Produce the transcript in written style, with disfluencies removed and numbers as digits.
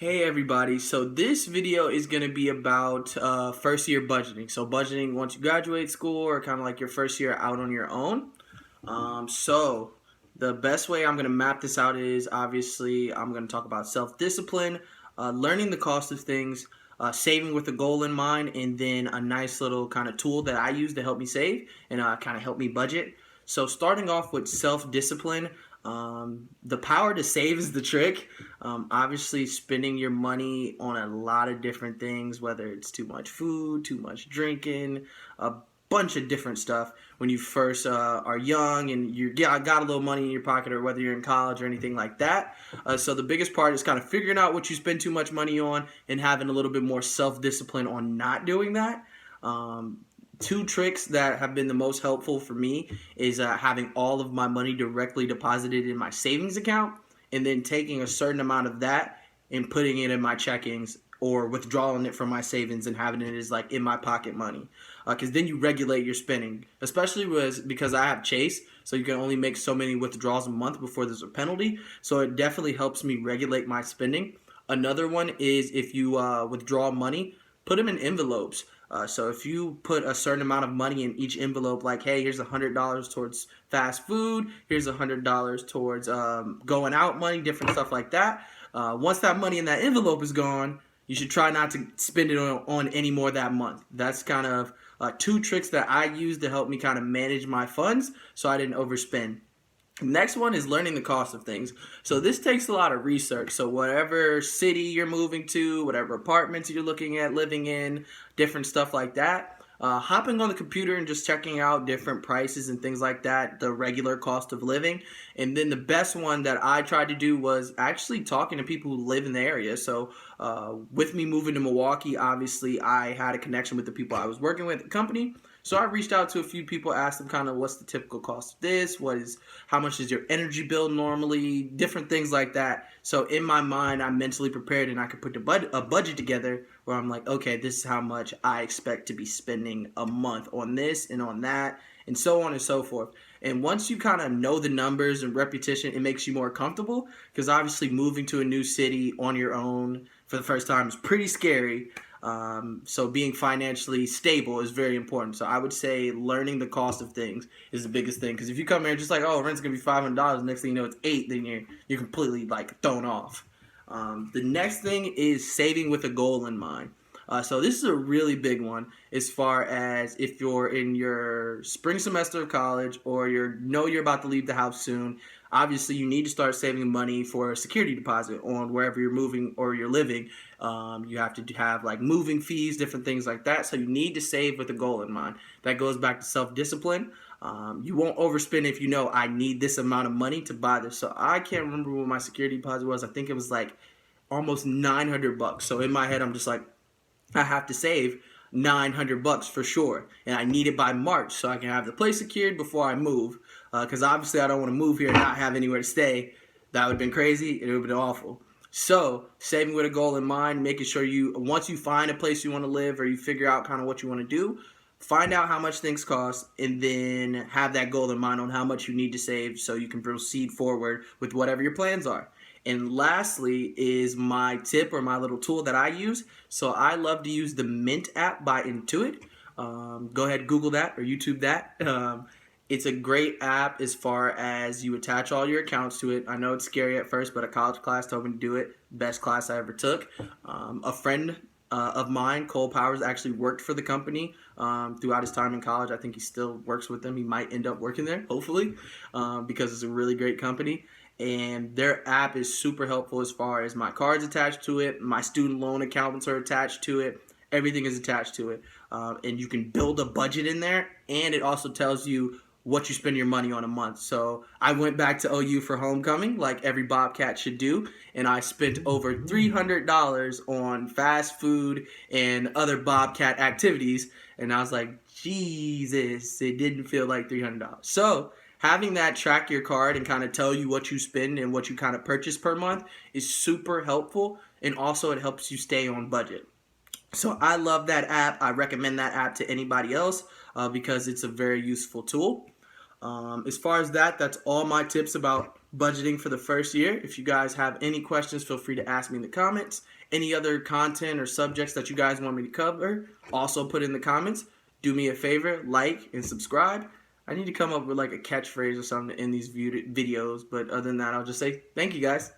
Hey everybody, so this video is going to be about first year budgeting. So budgeting once you graduate school or kind of like your first year out on your own. So the best way I'm going to map this out is obviously I'm going to talk about self-discipline, learning the cost of things, saving with a goal in mind, and then a nice little kind of tool that I use to help me save and kind of help me budget. So starting off with self-discipline, the power to save is the trick. Obviously, spending your money on a lot of different things, whether it's too much food, too much drinking, a bunch of different stuff when you first are young and you got a little money in your pocket, or whether you're in college or anything like that. So the biggest part is kind of figuring out what you spend too much money on and having a little bit more self-discipline on not doing that. Two tricks that have been the most helpful for me is having all of my money directly deposited in my savings account, and then taking a certain amount of that and putting it in my checkings or withdrawing it from my savings and having it as like in my pocket money. Because then you regulate your spending, especially because I have Chase, so you can only make so many withdrawals a month before there's a penalty. So it definitely helps me regulate my spending. Another one is if you withdraw money, put them in envelopes. So if you put a certain amount of money in each envelope, like, hey, here's $100 towards fast food, here's $100 towards going out money, different stuff like that. Once that money in that envelope is gone, you should try not to spend it on any more that month. That's kind of two tricks that I use to help me kind of manage my funds so I didn't overspend. Next one is learning the cost of things. So this takes a lot of research. So whatever city you're moving to, whatever apartments you're looking at living in, different stuff like that. Hopping on the computer and just checking out different prices and things like that, the regular cost of living. And then the best one that I tried to do was actually talking to people who live in the area. So with me moving to Milwaukee, obviously I had a connection with the people I was working with at the company. So I reached out to a few people, asked them kind of what's the typical cost of this, how much is your energy bill normally, different things like that. So in my mind, I'm mentally prepared and I could put a budget together where I'm like, okay, this is how much I expect to be spending a month on this and on that, and so on and so forth. And once you kind of know the numbers and repetition, it makes you more comfortable, because obviously moving to a new city on your own for the first time is pretty scary. So being financially stable is very important. So I would say learning the cost of things is the biggest thing. Because if you come here just like, oh, rent's gonna be $500, next thing you know it's $8, then you're completely like thrown off. The next thing is saving with a goal in mind. So this is a really big one as far as if you're in your spring semester of college or you're about to leave the house soon. Obviously, you need to start saving money for a security deposit on wherever you're moving or you're living. You have to have like moving fees, different things like that. So you need to save with a goal in mind. That goes back to self-discipline. You won't overspend if you know I need this amount of money to buy this. So I can't remember what my security deposit was. I think it was like almost $900. So in my head, I'm just like, I have to save $900 for sure, and I need it by March so I can have the place secured before I move. Because obviously I don't want to move here and not have anywhere to stay. That would have been crazy. It would have been awful. So saving with a goal in mind, making sure once you find a place you want to live or you figure out kind of what you want to do, find out how much things cost, and then have that goal in mind on how much you need to save so you can proceed forward with whatever your plans are. And lastly is my tip or my little tool that I use. So I love to use the Mint app by Intuit. Go ahead, Google that or YouTube that. It's a great app as far as you attach all your accounts to it. I know it's scary at first, but a college class told me to do it. Best class I ever took. A friend of mine, Cole Powers, actually worked for the company throughout his time in college. I think he still works with them. He might end up working there, hopefully, because it's a really great company. And their app is super helpful as far as my card's attached to it, my student loan accounts are attached to it, everything is attached to it. And you can build a budget in there, and it also tells you what you spend your money on a month. So I went back to OU for homecoming, like every Bobcat should do, and I spent over $300 on fast food and other Bobcat activities, and I was like, Jesus, it didn't feel like $300. So having that track your card and kind of tell you what you spend and what you kind of purchase per month is super helpful, and also it helps you stay on budget. So I love that app. I recommend that app to anybody else because it's a very useful tool. As far as that's all my tips about budgeting for the first year. If you guys have any questions, feel free to ask me in the comments. Any other content or subjects that you guys want me to cover, also put in the comments. Do me a favor, like and subscribe. I need to come up with like a catchphrase or something in these videos, but other than that, I'll just say thank you guys.